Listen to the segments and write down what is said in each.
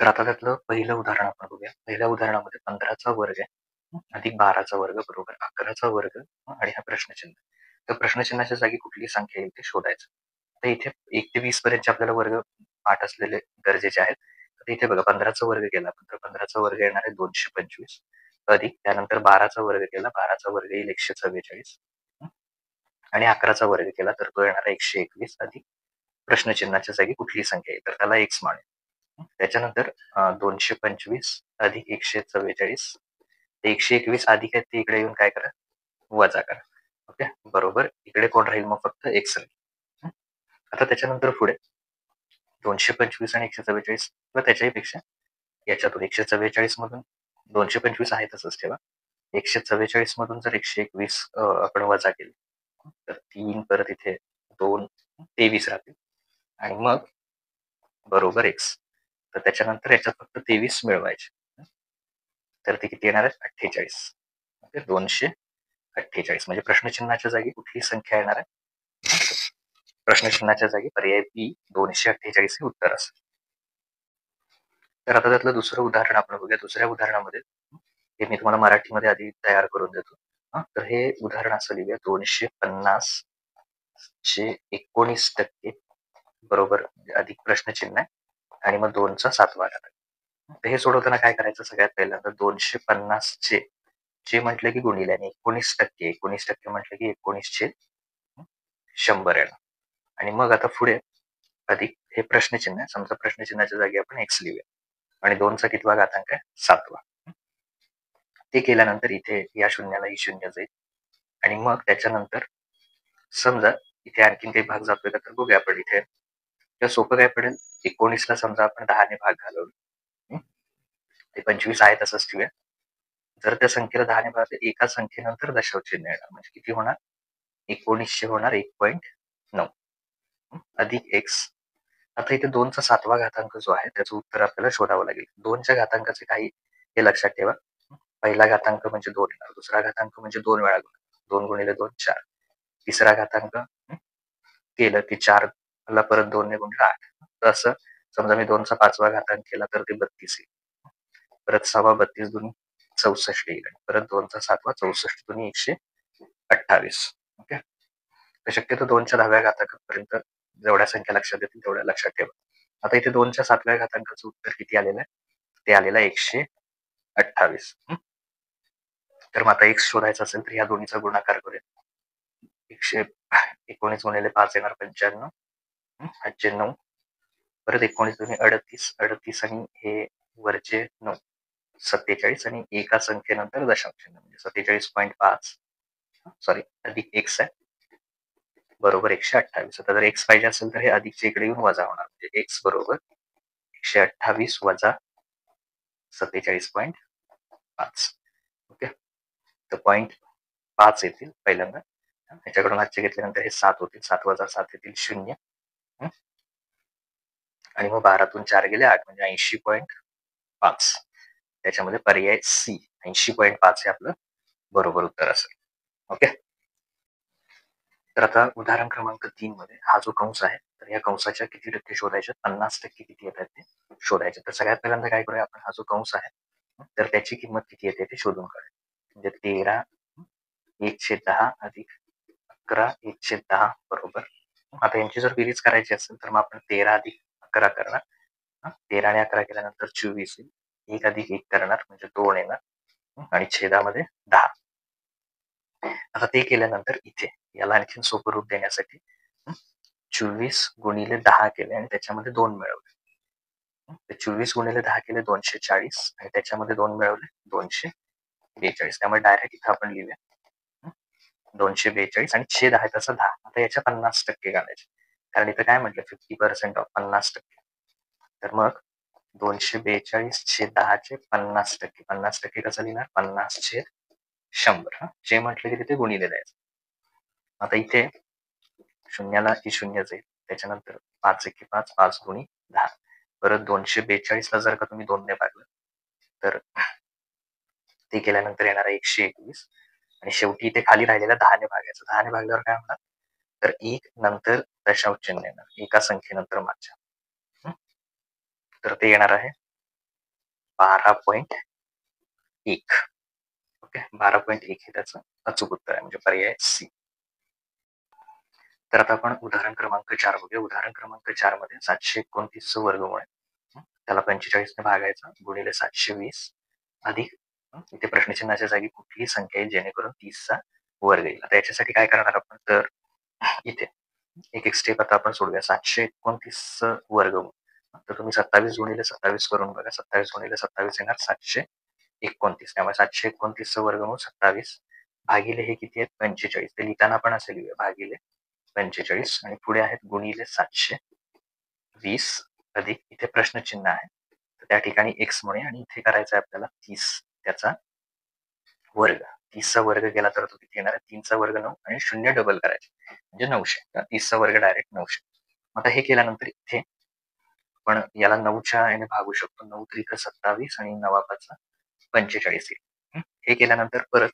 तर आता त्यातलं पहिलं उदाहरण आपण बघूया. पहिल्या उदाहरणामध्ये 15चा वर्ग आहे अधिक 12चा वर्ग बरोबर 11चा वर्ग आणि हा प्रश्नचिन्ह. तर प्रश्नचिन्हाच्या जागी कुठली संख्या येईल ते शोधायचं. तर इथे 1 ते 20 पर्यंतचे आपल्याला वर्ग पाठ असलेले गरजेचे आहेत. तर इथे बघा 15चा वर्ग केला तर 15चा वर्ग येणार आहे 225 अधिक त्यानंतर 12चा वर्ग केला 12चा वर्ग येईल 144 आणि 11चा वर्ग केला तर तो येणार आहे 121 अधिक प्रश्नचिन्हाच्या जागी कुठली संख्या येईल तर त्याला x मानू. त्याच्यानंतर 225 अधिक 144 121 अधिक आहे ते इकडे येऊन काय करा वजा करा. ओके बरोबर इकडे कोण राहील मग फक्त x राहील. आता त्याच्यानंतर पुढे 225 आणि 144 किंवा त्याच्याही पेक्षा याच्यातून 144 मधून 225 आहे तसंच ठेवा. 144 मधून जर 121 आपण वजा केले तर 3 परत इथे 2 23 राहतील आणि मग बरोबर x. तर त्याच्यानंतर याच्यात फक्त 23 मिळवायचे तर ते किती येणार आहे 48. ओके 248 म्हणजे प्रश्नचिन्हाच्या जागी कुठली संख्या येणार आहे प्रश्नचिन्हाच्या जागी पर्याय बी 248 हे उत्तर असेल. तर आता त्यातलं दुसरं उदाहरण आपण बघूया. दुसऱ्या उदाहरणामध्ये हे मी तुम्हाला मराठीमध्ये आधी तयार करून देतो. तर हे उदाहरण असं लिहूया 250 चे 19% बरोबर अधिक प्रश्नचिन्ह आहे आणि मग 2चा 7वा घातांक. तर हे सोडवताना काय करायचं सगळ्यात पहिल्यांदा 250 चे म्हटलं की गुणिले आणि 19% म्हटलं की 19/100 येणार आणि मग आता पुढे अधिक हे प्रश्नचिन्ह आहे. समजा प्रश्नचिन्हाच्या जागी आपण x लिहूया आणि 2चा कितवा घातांक आहे 7वा. ते केल्यानंतर इथे या शून्याला ही शून्य जाईल आणि मग त्याच्यानंतर समजा इथे आणखीन काही भाग जातोय का तर बघूया आपण इथे. तर सोपं काय पडेल 19ला समजा आपण 10 ने भाग घालवला ते 25 आहे तसंच ठेवूया. जर त्या संख्येला 10 ने भागले एका संख्येनंतर दशांश चिन्ह येणार म्हणजे किती होणार 1900 होणार 1.9 अधिक x. आता इथे 2चा 7वा घातांक जो आहे त्याचं उत्तर आपल्याला शोधावं लागेल. 2च्या घातांकाचे काही हे लक्षात ठेवा. पहिला घातांक म्हणजे 2 येणार दुसरा घातांक म्हणजे 2 वेळा 2 गुणिले 2 4 तिसरा घातांक केलं की 4 ला परत 2 ने गुणिले 8. तसं समजा मी 2चा 5वा घातांक केला तर ते 32 येईल. परत 6वा 32 दुनी 64 येईल परत 2चा 7वा 64 दुनी 128. ओके तर शक्यतो 2च्या 10व्या घातांकापर्यंत जेवढ्या संख्या लक्षात येतील तेवढ्या लक्षात ठेवा. आता इथे 2च्या 7व्या घातांकाचं उत्तर किती आलेलं आहे ते आलेलं आहे 128. तर मग आता x शोधायचा असेल तर या दोन्हीचा गुणाकार करूया. 119 गुणिले 5 येणार 95 95 परत 19 दुनी 38 38 आणि हे वरचे 9 47 आणि एका संख्येनंतर दशांश म्हणजे 47.5 सॉरी अधिक x आहे बरोबर 128. आता जर x पाहिजे असेल तर हे अधिकच्या इकडे येऊन वजा होणार म्हणजे x बरोबर 128 वजा 47.5. ओके तर 0.5 येतील पहिल्यांदा ह्याच्याकडून हातचे घेतल्यानंतर हे 7 होतील 7 वजा 7 येतील 0 आणि मग 12तून 4 गेले 8 म्हणजे 80.5. त्याच्यामध्ये पर्याय सी 80.5 हे आपलं बरोबर उत्तर असेल. ओके तर आता उदाहरण क्रमांक 3 मध्ये हा जो कंस आहे तर या कंसाच्या किती टक्के शोधायचे 50% किती येतात ते शोधायचे. तर सगळ्यात पहिल्यांदा काय करूया आपण हा जो कंस आहे तर त्याची किंमत किती येते ते शोधून काढूया. म्हणजे 13 1/10 अधिक 11 1/10 बरोबर. आता यांची जर बेरीज करायची असेल तर मग आपण 13 अधिक 11 करणार 13 आणि 11 केल्यानंतर 24 येईल 1 अधिक 1 करणार म्हणजे 2 येणार आणि छेदामध्ये 10. आता ते केल्यानंतर इथे याला आणखीन सोपं रूप देण्यासाठी 24 गुणिले 10 केले आणि त्याच्यामध्ये 2 मिळवले. 24 गुणिले 10 केले 240 आणि त्याच्यामध्ये 2 मिळवले 242. त्यामुळे डायरेक्ट इथं आपण लिहूया 242 आणि छेद आहे तसा 10. आता याच्या 50% काढायचे कारण इथं काय म्हटलं 50% ऑफ 50%. तर मग 242 छेद 10 चे 50%. 50% कसं लिहिणार 50 छेद 100. जे म्हटलं की तिथे गुणिले द्यायचं. आता इथे शून्याला ही शून्य जाईल त्याच्यानंतर 5 1 5 5 गुणी 10 परत 242 ला जर का तुम्ही 2 ने भागलं तर ते केल्यानंतर येणार 121 आणि शेवटी इथे खाली राहिलेला 10 ने भागायचं. 10 ने भागल्यावर काय होणार तर 1 नंतर दशांश चिन्ह येणार एका संख्येनंतर मागच्या. तर ते येणार आहे 12.1. ओके, 12.1 हे त्याचं अचूक उत्तर आहे, म्हणजे पर्याय सी. तर आता आपण उदाहरण क्रमांक 4 बघूया. उदाहरण क्रमांक 4 मध्ये 729 वर्गमूळ आहे. त्याला 45 ने भागायचं गुणिले 720 अधिक इथे प्रश्नचिन्हाच्या जागी कुठलीही संख्या आहे जेणेकरून 30चा वर्ग येईल. आता याच्यासाठी काय करणार आपण, तर इथे एक एक स्टेप आता आपण सोडूया. 729 वर्गमूळ, तर तुम्ही 27 गुणिले 27 करून बघा. 27 गुणिले 27 येणार 729. त्यामुळे 729 वर्गमूळ 27 भागिले हे किती आहेत 45. ते लिहिताना पण असे लिहूया, भागिले 45 आणि पुढे आहेत गुणिले 720 अधिक इथे प्रश्नचिन्ह आहे, तर त्या ठिकाणी x म्हणूया आणि इथे करायचं आहे आपल्याला 30 त्याचा वर्ग. 30चा वर्ग केला तर तो किती येणार आहे, 3चा वर्ग 9 आणि 0 डबल करायचे म्हणजे 900. तर 30चा वर्ग डायरेक्ट 900. आता हे केल्यानंतर इथे पण याला 9च्या याने भागू शकतो. 9 त्रिक 27 आणि 9 45 येईल. हे केल्यानंतर परत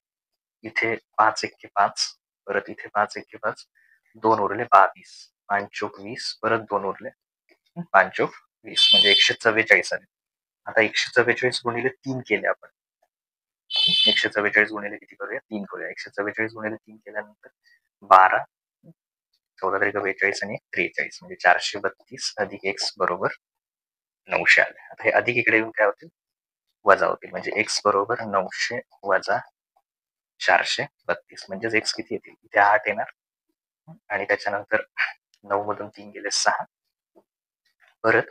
इथे 5 एक्के 5, परत इथे 5 एक्के 5, 2 उरले 22, 5 चोक 20, परत 2 उरले 5 चोक 20 म्हणजे 144 आले. आता 144 गुणिले 3 केले आपण. 144 गुणिले किती करूया, 3 करूया. 144 गुणिले 3 केल्यानंतर 12, 14 त्रिक 42 आणि 43 म्हणजे 432 अधिक x बरोबर 900 आले. आता हे अधिक इकडे येऊन काय होतील, वजा होतील, म्हणजे x बरोबर 900 वजा 432 म्हणजेच x किती येतील, इथे 8 येणार आणि त्याच्यानंतर 9 मधून 3 गेले 6, परत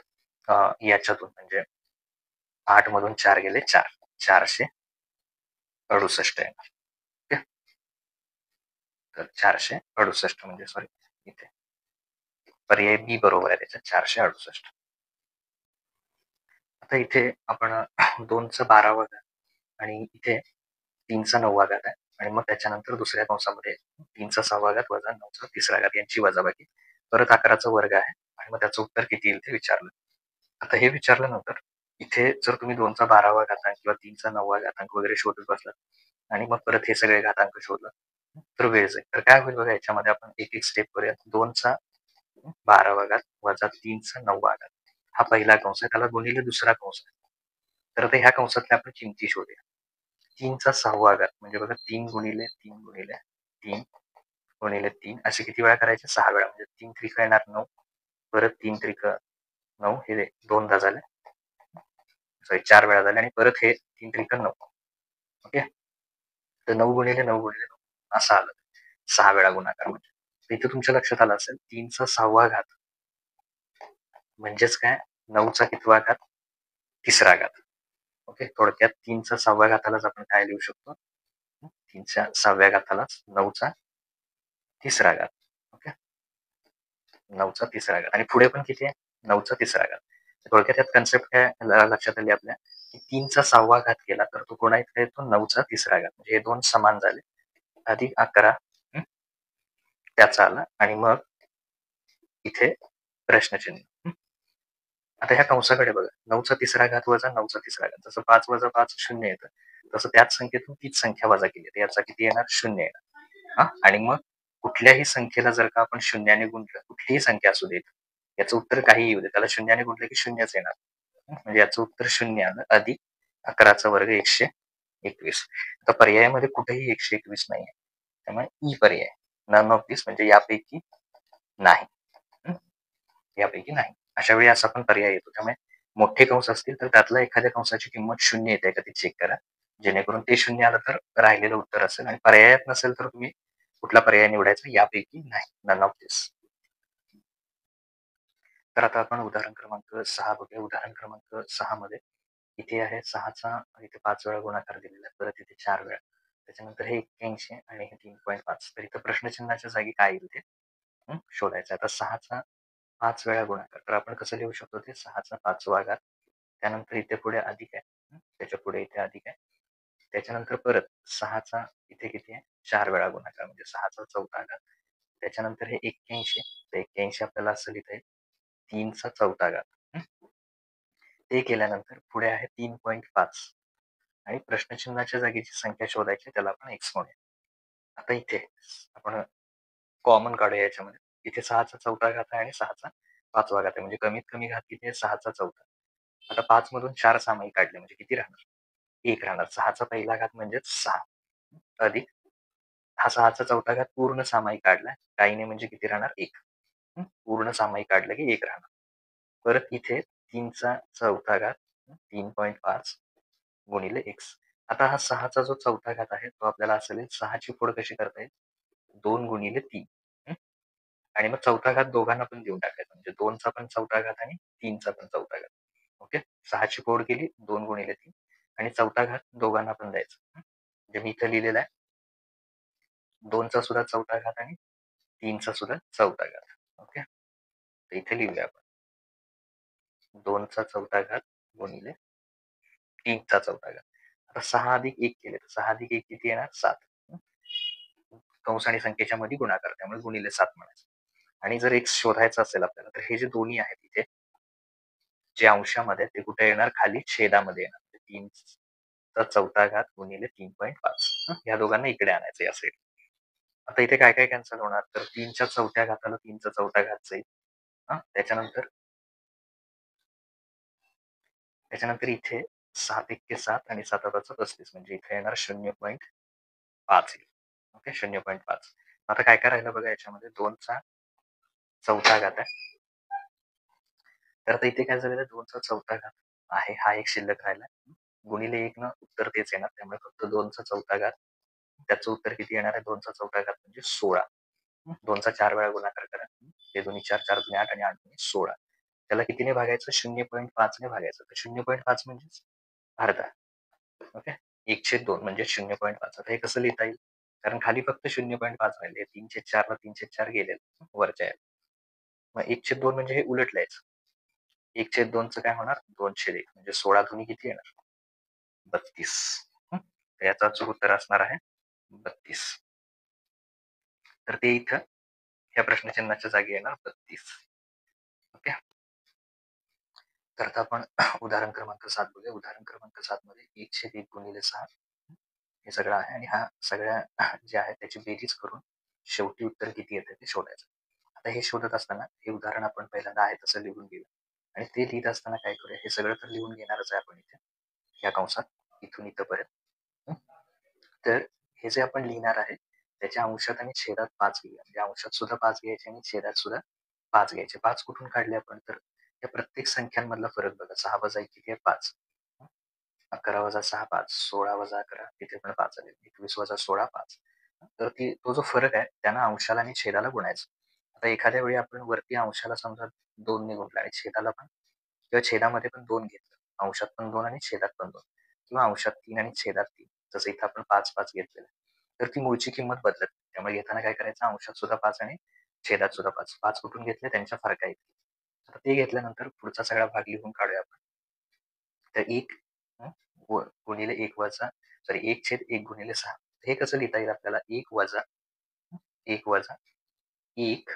याच्यातून म्हणजे 8 मधून 4 गेले 4, 468 येणार. ओके, तर 468 म्हणजे सॉरी इथे पर्याय बी बरोबर आहे त्याच्यात 468. आता इथे आपण 2चा 12वा घात आणि इथे 3चा 9वा घात आहे आणि मग त्याच्यानंतर दुसऱ्या कंसामध्ये 3चा 6वा घात वजा 9चा 3रा घात यांची वजाबाकी, परत 11चा वर्ग आहे आणि मग त्याचं उत्तर किती येईल ते विचारलं. आता हे विचारल्यानंतर इथे जर तुम्ही 2चा 12वा घातांक किंवा 3चा 9वा घातांक वगैरे शोधत बसलात आणि मग परत हे सगळे घातांक शोधलं तर वेळ जाईल. तर काय होईल बघा, याच्यामध्ये आपण एक एक स्टेप करूया. 2चा 12वा घात वजा 3चा 9वा घात हा पहिला कंस आहे, त्याला गुणिले दुसरा कंस आहे. तर आता ह्या कंसातल्या आपण किमती शोधूया. 3चा 6वा घात म्हणजे बघा 3 गुणिले 3 गुणिले 3 गुणिले 3 असे किती वेळा करायचे, 6 वेळा, म्हणजे 3 त्रिक येणार 9, परत 3 त्रिक 9 हे 2दा झाले, सॉरी 4 वेळा झाले आणि परत हे 3 त्रिक 9. ओके, तर 9 गुणिले 9 गुणिले 9 असं आलं, 6 वेळा गुणाकार. म्हणजे इथे तुमच्या लक्षात आलं असेल 3चा 6वा घात म्हणजेच काय, 9चा कितवा घात, 3रा घात. ओके, थोडक्यात 3चा 6व्या घातालाच आपण काय लिहू शकतो, 3च्या 6व्या घातालाच 9चा 3रा घात. ओके, 9चा 3रा घात आणि पुढे पण किती आहे, 9चा 3रा घात. थोडक्यात यात कन्सेप्ट काय लक्षात आली आपल्या, की 3चा 6वा घात केला तर तो कोणा इथे येतो, 9चा 3रा घात, म्हणजे हे दोन समान झाले, अधिक 11 त्याचा आला आणि मग इथे प्रश्नचिन्ह. आता ह्या कंसाकडे बघा, 9चा 3रा घात वजा 9चा 3रा घात, जसं 5 वजा 5 0 येतं, तसं त्याच संख्येतून तीच संख्या वजा केली तर याचा किती येणार, 0 येणार. आणि मग कुठल्याही संख्येला जर का आपण शून्याने गुणलं, कुठलीही संख्या असू देत, याचं उत्तर काही येऊ दे, त्याला शून्याने गुणलं की शून्यच येणार, म्हणजे याचं उत्तर 0 आलं, अधिक 11चा वर्ग 121. आता पर्यायामध्ये कुठेही 121 नाही आहे, त्यामुळे ई पर्याय, नन ऑफ दिस म्हणजे यापैकी नाही, यापैकी नाही. अशा वेळी असा पण पर्याय येतो. त्यामुळे मोठे कंस असतील तर त्यातला एखाद्या कंसाची किंमत 0 येते का ते चेक करा, जेणेकरून ते 0 आलं तर राहिलेलं उत्तर असेल आणि पर्यायात नसेल तर तुम्ही कुठला पर्याय निवडायचा, यापैकी नाही, नन ऑफ दिस. तर आता आपण उदाहरण क्रमांक 6 बघूया. उदाहरण क्रमांक 6 मध्ये इथे आहे 6चा इथे 5 वेळा गुणाकार दिलेला आहे, परत इथे 4 वेळा, त्याच्यानंतर हे 81 आणि हे 3.5. तर इथं प्रश्नचिन्हाच्या जागी काय येईल ते शोधायचं. आता 6चा 5 वेळा गुणाकार, तर आपण कसं लिहू शकतो, ते 6चा 5वा घात, त्यानंतर इथे पुढे अधिक आहे, त्याच्या पुढे इथे अधिक आहे, त्याच्यानंतर परत 6चा इथे किती आहे, 4 वेळा गुणाकार म्हणजे 6चा 4था घात, त्याच्यानंतर हे 81, तर 81 आपल्याला असं लिहिता येईल 3चा 4था घात. ते केल्यानंतर पुढे आहे 3.5 आणि प्रश्नचिन्हाच्या जागी जी संख्या शोधायची त्याला आपण x म्हणूया. आता इथे आपण कॉमन काढूया याच्यामध्ये, इथे 6चा 4था घात आहे आणि 6चा 5वा घात आहे, म्हणजे कमीत कमी घात किती आहे, 6चा 4था. आता 5 मधून 4 सामाई काढले म्हणजे किती राहणार? 1 राहणार. 6चा पहिला घात म्हणजेच 6 अधिक हा 6चा चौथा घात पूर्ण सामाई काढला. काही नाही म्हणजे किती राहणार? 1. पूर्ण सामाई काढलं की 1 राहणार. परत इथे 3चा चौथा घात 3.5 गुणिले x. आता हा 6चा जो चौथा घात आहे तो आपल्याला असेल 6ची फोड कशी करता येईल? 2 गुणिले 3. आणि मग चौथा घात दोघांना पण देऊन टाकायचा म्हणजे 2चा पण चौथा घात आणि 3चा पण चौथा घात. ओके. 6ची फोड केली 2 गुणिले 3 आणि चौथा घात दोघांना पण द्यायचा. म्हणजे मी इथं लिहिलेला आहे 2चा सुद्धा चौथा घात आणि 3चा सुद्धा चौथा घात. ओके. तर इथे लिहूया आपण 2चा चौथा घात गुणिले 3चा चौथा घात. आता 6 अधिक 1 केले तर 6 अधिक 1 किती येणार? 7. कंस आणि संख्येच्या मध्ये गुणाकार त्यामुळे गुणिले 7 म्हणायचं. आणि जर x शोधायचा असेल आपल्याला तर हे जे दोन्ही आहेत इथे जे अंशामध्ये ते कुठे येणार? खाली छेदामध्ये येणार. 3चा चौथा घात गुणिले 3.5 या दोघांना इकडे आणायचं या साईड. आता इथे काय काय कॅन्सल होणार? तर 3च्या चौथ्या घाताला 3चा चौथा घात जाईल. त्याच्यानंतर इथे 7 एक्के 7 आणि 7 35 म्हणजे इथे येणार 0.5 येईल. ओके. 0.5. आता काय काय राहिलं बघा याच्यामध्ये 2चा चौथा घात आहे. तर आता इथे काय झालेलं 2चा चौथा घात आहे हा एक शिल्लक राहिला गुणिले 1 न उत्तर तेच येणार त्यामुळे फक्त 2चा चौथा घात त्याचं उत्तर किती येणार आहे? 2चा चौथा घात म्हणजे 16. 2चा 4 वेळा गुणाकार करा. ते दोन्ही 4 4 दुणे 8 आणि 8 दुणे 16. त्याला कितीने भागायचं? 0.5 ने भागायचं. तर 0.5 म्हणजे अर्धा. ओके. 1/2 म्हणजे 0.5. आता हे कसं लिहिता येईल? कारण खाली फक्त 0.5 राहिले. 3/4 ला 3/4 गेले वरच्या याला. मग 1/2 म्हणजे हे उलट लिहायचं. 1/2चं काय होणार? 2/1 म्हणजे 16 दुनी किती येणार? 32. तर याचं अचूक उत्तर असणार आहे 32. तर ते इथं या प्रश्नचिन्हाच्या जागी येणार 32. ओके. तर आता आपण उदाहरण क्रमांक 7 बघूया. उदाहरण क्रमांक 7 मध्ये 1/1 गुणिले 6 हे सगळं आहे आणि हा सगळ्या जे आहे त्याची बेरीज करून शेवटी उत्तर किती येतं ते शोधायचं. आता हे शोधत असताना हे उदाहरण आपण पहिल्यांदा आहे तसं लिहून घेऊ आणि ते लिहित असताना काय करूया हे सगळं तर लिहून घेणारच आहे आपण इथे या कंसात इथून इथंपर्यंत. तर हे जे आपण लिहिणार आहे त्याच्या अंशात आणि छेदात 5 घेऊया. म्हणजे अंशात सुद्धा 5 घ्यायचे आणि छेदात सुद्धा 5 घ्यायचे. 5 कुठून काढले आपण? तर या प्रत्येक संख्यांमधला फरक बघा. 6 वजा 1 किती आहे? 5. 11 वजा 6 5. 16 वजा 11 तिथे पण 5 आले. 21 वजा 16 5. तर तो जो फरक आहे त्यानं अंशाला आणि छेदाला गुणायचं. आता एखाद्या वेळी आपण वरती अंशाला समजा 2 ने गुणलं आणि छेदाला पण किंवा छेदामध्ये पण 2 घेतलं. अंशात पण 2 आणि छेदात पण 2 किंवा अंशात 3 आणि छेदात 3 जसं इथं आपण 5 घेतलेलं आहे. तर ती मूळची किंमत बदलत नाही. त्यामुळे घेताना काय करायचं? अंशात सुद्धा 5 आणि छेदात सुद्धा 5. 5 कुठून घेतले? त्यांच्या फरकाइतके. आता ते घेतल्यानंतर पुढचा सगळा भाग लिहून काढूया आपण. तर 1 गुणिले 1 वजा 1/1 गुणिले 6. हे कसं लिहिता येईल आपल्याला? 1 वजा 1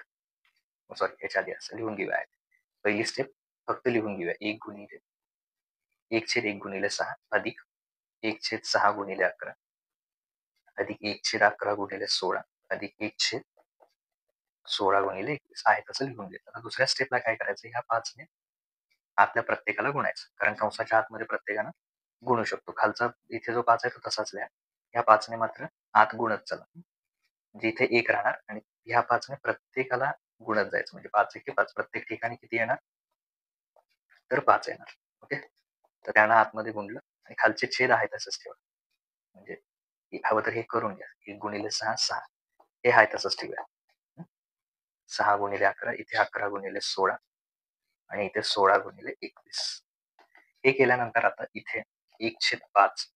सॉरी याच्या आधी असं लिहून घेऊया. पहिली स्टेप फक्त लिहून घेऊया. 1 गुणिले 1/1 गुणिले 6 अधिक 1/6 गुणिले 11 अधिक 1/11 गुणिले 16 अधिक 1/16 गुणिले 21 आहे तसं लिहून घेतलं. आता दुसऱ्या स्टेपला काय करायचं? ह्या 5 ने आतल्या प्रत्येकाला गुणायचं. कारण कंसाच्या आतमध्ये प्रत्येकानं गुणू शकतो. खालचा इथे जो 5 आहे तो तसाच लिहा. ह्या 5 ने मात्र आत गुणत चला. जिथे 1 राहणार आणि ह्या 5 ने प्रत्येकाला गुणत जायचं. म्हणजे 5 एके 5 प्रत्येक ठिकाणी किती येणार? तर 5 येणार. ओके. तर त्यांना आतमध्ये गुणलं आणि खालचे छेद आहे तसंच ठेवा. म्हणजे हवं तर हे करून घ्या. 1 गुणिले 6 6 हे आहे तसंच ठेवूया. 6 गुणिले 11 इथे 11 गुणिले 16 आणि इथे 16 गुणिले 21. हे केल्यानंतर आता इथे 1/5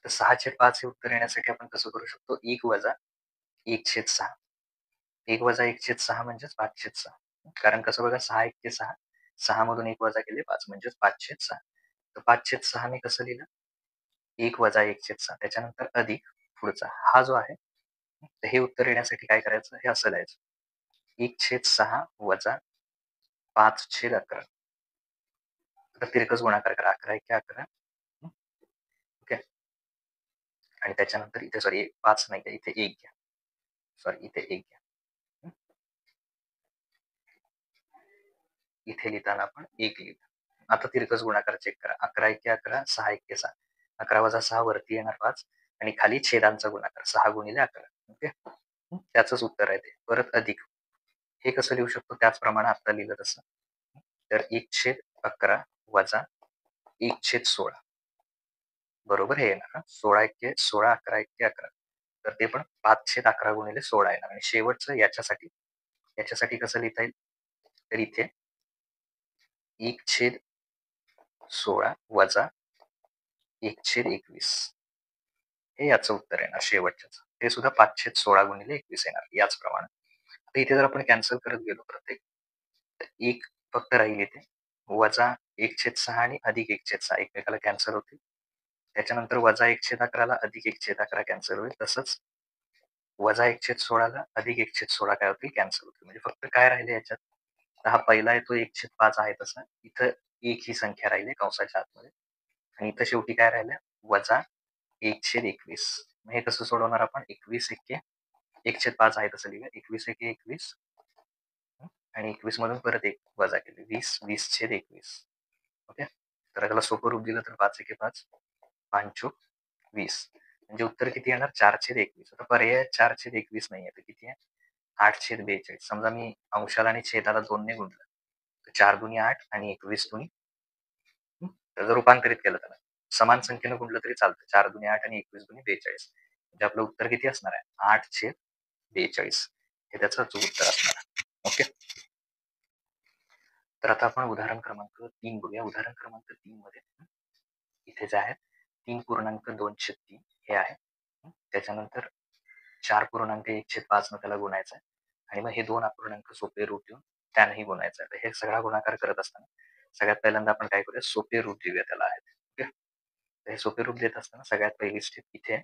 तर 6/5 हे उत्तर येण्यासाठी आपण कसं करू शकतो? 1 वजा 1/6. 1 वजा 1/6 म्हणजेच 5/6. कारण कसं बघा 6 1 6 6 मधून 1 वजा केले 5 म्हणजेच 5/6. तर 5/6 मी कसं लिहिलं? 1 वजा 1/6 त्याच्यानंतर अधिक पुढचा हा जो आहे तर हे उत्तर येण्यासाठी काय करायचं? हे असं लिहायचं. 1/6 वजा 5/11. तर तिरकस गुणाकार करा. 11 एके 11. ओके. आणि त्याच्यानंतर इथे सॉरी 5 नाही इथे 1 घ्या. सॉरी इथे 1 घ्या. इथे लिहिताना आपण 1 लिहिलं. आता तिरकस गुणाकार चेक करा. 11 एके 11, 6 एके 6. 11 वजा 6 वरती येणार 5 आणि खाली छेदांचा गुणाकार 6 गुणिले 11. ओके. त्याचंच उत्तर आहे ते. परत अधिक. हे कसं लिहू शकतो त्याचप्रमाणे आता लिहिलं तसं. तर 1/11 वजा 1/16 बरोबर हे येणार. 16 एके 16, 11 एके 11. तर ते पण 5/11 गुणिले 16 येणार आणि शेवटचं याच्यासाठी कसं लिहिता येईल? तर इथे 1/16 वजा 1/21 हे याचं उत्तर येणार शेवटच्याच. ते सुद्धा 5/16 गुणिले 21 येणार याचप्रमाणे. आता इथे जर आपण कॅन्सल करत गेलो प्रत्येक, तर 1 फक्त राहील इथे. वजा 1/6 आणि अधिक 1/6 एकमेकाला कॅन्सल होतील. त्याच्यानंतर वजा 1/11 ला अधिक 1/11 कॅन्सल होईल. तसंच वजा 1/16 ला अधिक 1/16 काय होतील? कॅन्सल होतील. म्हणजे फक्त काय राहिले याच्यात? तर हा पहिला आहे तो 1/5 आहे तसा. इथं 1 ही संख्या राहिली कंसाच्या आतमध्ये आणि इथं शेवटी काय राहिलं? वजा 1/21. मग हे कसं सोडवणार आपण? 21 एके 1/5 आहे तसं लिहिलं. 21 एके 21 आणि 21 मधून परत 1 वजा केले. 20 20/21. ओके. तर त्याला सोपं रूप दिलं तर 5 एके 5, 5 चोक 20. म्हणजे उत्तर किती येणार? 4/21. आता पर्याय 4/21 नाहीये तर किती आहे? 8/42. समजा मी अंशाला आणि छेदाला 2 ने गुणलं तर 4 दुनी 8 आणि 21 दुनी त्याचं रूपांतरित केलं त्याला. समान संख्येनं गुणलं तरी चालतं. 4 दुनी 8 आणि 21 दुनी 42. म्हणजे आपलं उत्तर किती असणार आहे? 8/42 हे त्याचं अचूक उत्तर असणार आहे. ओके. तर आता आपण उदाहरण क्रमांक 3 बघूया. उदाहरण क्रमांक 3 मध्ये इथे जे आहे 3.2/3 हे आहे. त्याच्यानंतर 4.1/5 न त्याला गुणायचं आहे आणि मग हे 2 अपूर्णांक सोपे रूप देऊन त्यानेही गुणायचं आहे. तर हे सगळा गुणाकार करत असताना सगळ्यात पहिल्यांदा आपण काय करूया? सोपे रूप देऊया त्याला आहेत. ओके. तर हे सोपे रूप देत असताना सगळ्यात पहिली स्टेप इथे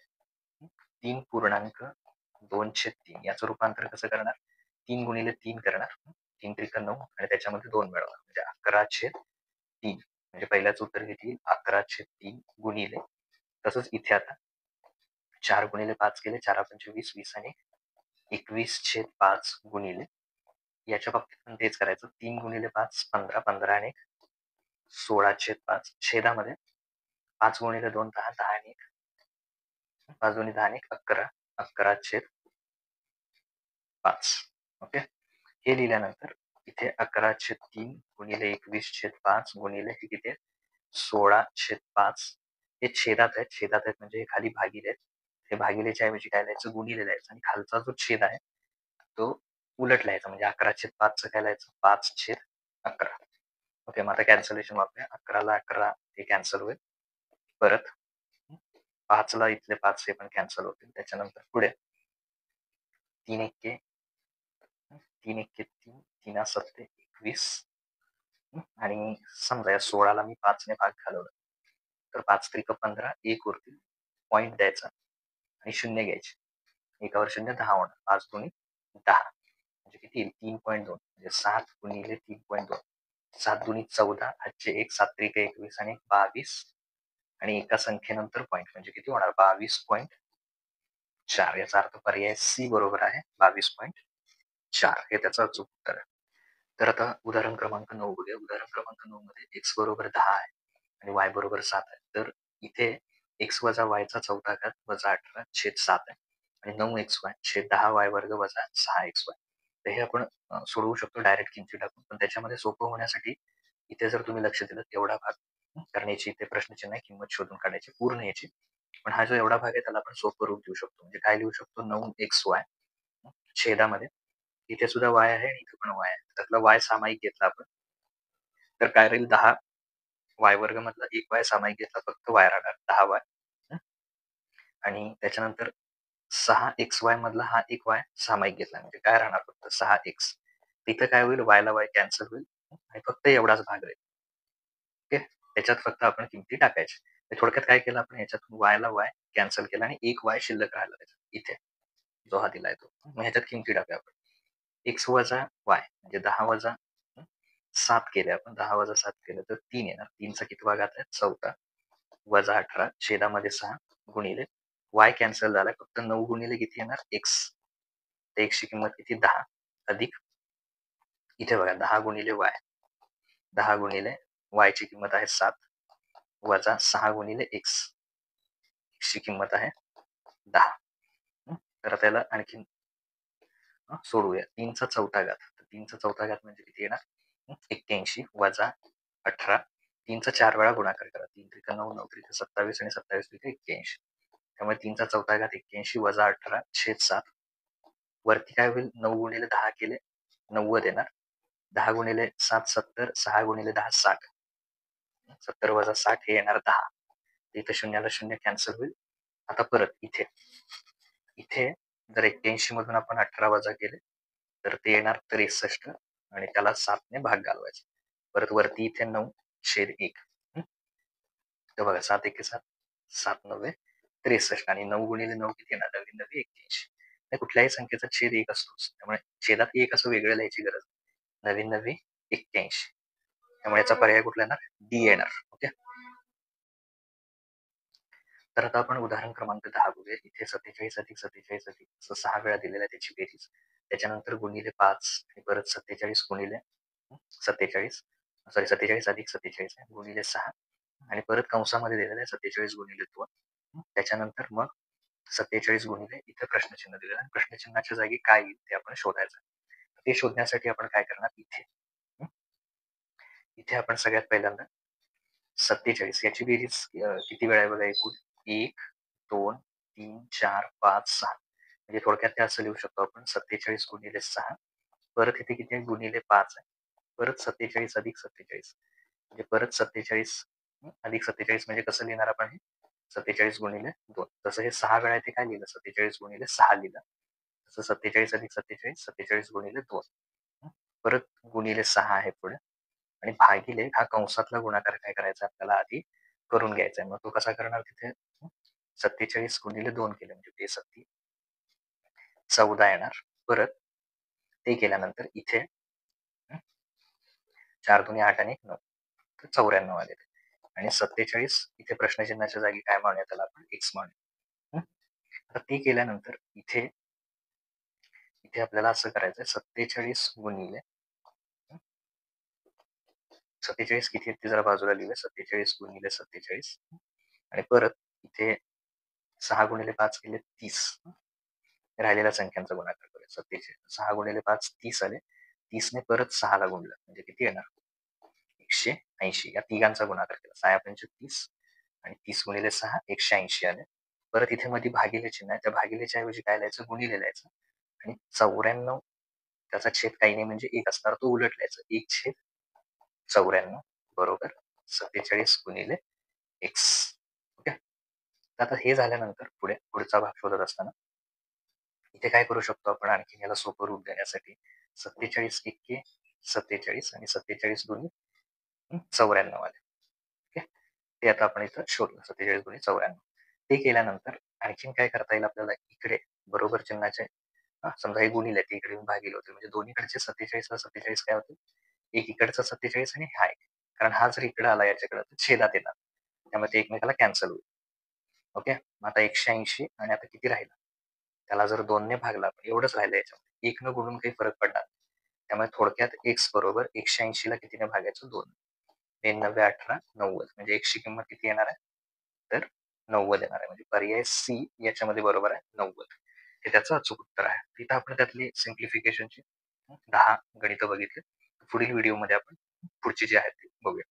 3.2/3 याचं रूपांतर कसं करणार? 3 गुणिले 3 करणार. 3 त्रिक 9 आणि त्याच्यामध्ये 2 मिळवणार म्हणजे 11/3 म्हणजे पहिल्याच उत्तर किती येईल? 11/3 गुणिले. तसंच इथे आता 4 गुणिले 5 केले 4 पंचे 20 20 आणि 21/5 गुणिले याच्या बाबतीत पण तेच करायचं. 3 गुणिले 5 15 15 आणि 16/5 छेदामध्ये 5 गुणिले 2 10 10 आणि 5 दोन्ही 10 आणि 11 11/5. ओके. हे लिहिल्यानंतर इथे 11/3 गुणिले 21/5 गुणिले हे किती आहे? 16/5 हे छेदात आहेत. छेदात आहेत म्हणजे हे खाली भागिले आहेत. हे भागिलेच्या ऐवजी काय लिहायचं? गुणिले लिहायचं आणि खालचा जो छेद आहे तो उलट लिहायचा म्हणजे 11/5 काय लिहायचं? 5/11. ओके. मग आता कॅन्सलेशन वापरूया. 11ला 11 हे कॅन्सल होईल. परत 5ला इथले 5 हे पण कॅन्सल होतील. त्याच्यानंतर पुढे 3 एक्के 3 एक्के 3 3 सत्ते 21 आणि समजा या 16ला मी 5 ने भाग घालवला तर 5 त्रिक 15 1 उरतील. पॉईंट द्यायचा आणि शून्य घ्यायचे. एकावर शून्य 10 होणार. 5 दुनी 10 म्हणजे किती येईल? 3.2 म्हणजे 7 गुणिले 3.2 7 दुनी 14 हातचे 1 7 त्रिक 21 आणि 22 आणि एका संख्येनंतर पॉईंट म्हणजे किती होणार? 22.4. याचा अर्थ पर्याय सी बरोबर आहे. 22.4 हे त्याचं अचूक उत्तर आहे. तर आता उदाहरण क्रमांक 9 बघूया. उदाहरण क्रमांक 9 मध्ये x बरोबर 10 आहे आणि y बरोबर 7 आहे. तर इथे x वजा y चा चौथा घात वजा 18/7 आहे आणि 9xy छेद 10y वर्ग वजा 6xy. तर हे आपण सोडवू शकतो डायरेक्ट किमती टाकून. पण त्याच्यामध्ये सोपं होण्यासाठी इथे जर तुम्ही लक्ष दिलं एवढा भाग कारण याची इथे प्रश्नचिन्ह आहे किंमत शोधून काढायची पूर्ण याची. पण हा जो एवढा भाग आहे त्याला आपण सोपं रूप देऊ शकतो. म्हणजे काय लिहू शकतो? 9xy छेदामध्ये इथे सुद्धा y आहे आणि इथे पण y आहे. त्यातला y सामायिक घेतला आपण तर काय राहील? 10 y वर्ग मधला 1y सामायिक घेतला फक्त y राहणार 10y आणि त्याच्यानंतर 6xy मधला हा 1y सामायिक घेतला म्हणजे काय राहणार? फक्त 6x. इथं काय होईल? y ला y कॅन्सल होईल आणि फक्त एवढाच भाग राहील. ओके. त्याच्यात फक्त आपण किमती टाकायच्या. थोडक्यात काय केलं आपण याच्यातून y ला y कॅन्सल केला आणि 1y शिल्लक राहिला त्याच्यात इथे जो हा दिलाय तो. मग ह्याच्यात किमती टाकूया आपण. x वजा y म्हणजे 10 वजा 7 केले आपण 10 वजा 7 केलं तर 3 येणार. 3चा कितवा घात आहे? चौथा वजा 18 छेदामध्ये 6 गुणिले y कॅन्सल झालाय फक्त 9 गुणिले किती येणार? x. तर x ची किंमत किती? 10 अधिक इथे बघा 10 गुणिले y 10 गुणिले y ची किंमत आहे 7 वजा 6 गुणिले x ची किंमत आहे 10. तर त्याला आणखीन सोडूया. 3चा चौथा घात. 3चा चौथा घात म्हणजे किती येणार 81 वजा 18. 3चा 4 वेळा गुणाकार करा. 3 त्रिक 9, 9 त्रिक 27 आणि 27 त्रिक 81. त्यामुळे 3चा चौथा घात 81 वजा 18 छेद 7. वरती काय होईल 9 गुणिले 10 केले 90 येणार. 10 गुणिले 7 70. 6 गुणिले 10 60. 70 वजा 60 हे येणार 10. इथे शून्याला शून्य कॅन्सल होईल. आता परत इथे इथे जर 81 मधून आपण 18 वजा केले तर ते येणार 63 आणि त्याला 7 ने भाग घालवायचा. परत वरती इथे 9 छेद 1. तर बघा 7 एके 7 7 9 63 आणि 9 गुणिले 9 किती येणार 9 9 81. तर कुठल्याही संख्येचा छेद 1 असतोच. त्यामुळे छेदात 1 असं वेगळं लिहायची गरज नाही. 9 9 81. त्यामुळे याचा पर्याय कुठला येणार डी येणार. ओके. तर आता आपण उदाहरण क्रमांक 10 बघूया. इथे 47 अधिक 47 अधिक असं 6 वेळा दिलेला आहे त्याची बेरीज. त्याच्यानंतर गुणिले 5 आणि परत 47 गुणिले 47 सॉरी 47 अधिक 47 गुणिले 6 आणि परत कंसामध्ये दिलेलं आहे 47 गुणिले 2. त्याच्यानंतर मग 47 गुणिले इथे प्रश्नचिन्ह दिलेलं आहे. प्रश्नचिन्हाच्या जागी काय येईल ते आपण शोधायचं. ते शोधण्यासाठी आपण काय करणार इथे आपण सगळ्यात पहिल्यांदा 47 याची बेरीज किती वेळा आहे बघा एकूण 1 2 3 4 5 6. म्हणजे थोडक्यात ते असं लिहू शकतो आपण 47 गुणिले 6 परत इथे किती आहे गुणिले 5 आहे. परत 47 अधिक 47 म्हणजे परत 47 अधिक 47 म्हणजे कसं लिहिणार आपण 47 गुणिले 2. तसं हे 6 वेळा ते काय लिहिलं 47 गुणिले 6 लिहिलं. तसं 47 अधिक 47 47 गुणिले 2 परत गुणिले 6 आहे पुढे आणि भागिले हा कंसातला गुणाकार काय करायचा आपल्याला आधी करून घ्यायचा आहे. मग तो कसा करणार तिथे 47 गुणिले 2 केले म्हणजे ते 14 येणार. परत ते केल्यानंतर इथे 4 दुनी 8 आणि 9 तर 94 आले आणि 47 इथे प्रश्नचिन्हाच्या जागी काय म्हणूया त्याला आपण x म्हणूया. आता ते केल्यानंतर इथे इथे आपल्याला असं करायचंय 47 गुणिले 47 किती आहेत ते जरा बाजूला लिहूया. 47 गुणिले 47 आणि परत इथे 6 गुणिले 5 केले 30. राहिलेल्या संख्यांचा गुणाकार करूया. 47 6 गुणिले 5 30 आले. 30 ने परत 6 ला गुणलं म्हणजे किती येणार 180. या तिघांचा गुणाकार केला 6 पंचे 30 आणि 30 गुणिले 6 180 आले. परत इथे मध्ये भागिले चिन्ह आहे. त्या भागिलेच्या ऐवजी काय लिहायचं गुणिले लिहायचं आणि 94 त्याचा छेद काही नाही म्हणजे 1 असणार तो उलट लिहायचा 1/94 बरोबर 47 गुणिले x. ओके. आता हे झाल्यानंतर पुढचा भाग शोधत असताना इथे काय करू शकतो आपण आणखी याला सोपं रूप देण्यासाठी 47 एक्के 47 आणि 47 दोन्ही 94 आले. ओके. ते आता आपण इथं शोधलं 47 गुणिले 94. ते केल्यानंतर आणखीन काय करता येईल आपल्याला इकडे बरोबर चिन्हाचे समजा हे गुणिले ते इकडे भागिले होते म्हणजे दोन्हीकडचे 47 ला 47 काय होते एक इकडचा 47 आणि हा एक. कारण हा जर इकडे आला याच्याकडे तर छेदात येणार त्यामुळे ते एकमेकाला कॅन्सल होईल. ओके. मग आता 180 आणि आता किती राहिलं त्याला जर 2 ने भागला आपण एवढंच राहिलं याच्यामध्ये 1 न गुणून काही फरक पडणार त्यामुळे थोडक्यात x बरोबर 180 ला कितीने भागायचं 2. 90 18 90 म्हणजे x ची किंमत किती येणार आहे तर 90 येणार आहे. म्हणजे पर्याय सी याच्यामध्ये बरोबर आहे 90. हे त्याचं अचूक उत्तर आहे. तिथं आपण त्यातली सिम्प्लिफिकेशनची 10 गणितं बघितली. पुढील व्हिडिओमध्ये आपण पुढची जी आहेत ती बघूया.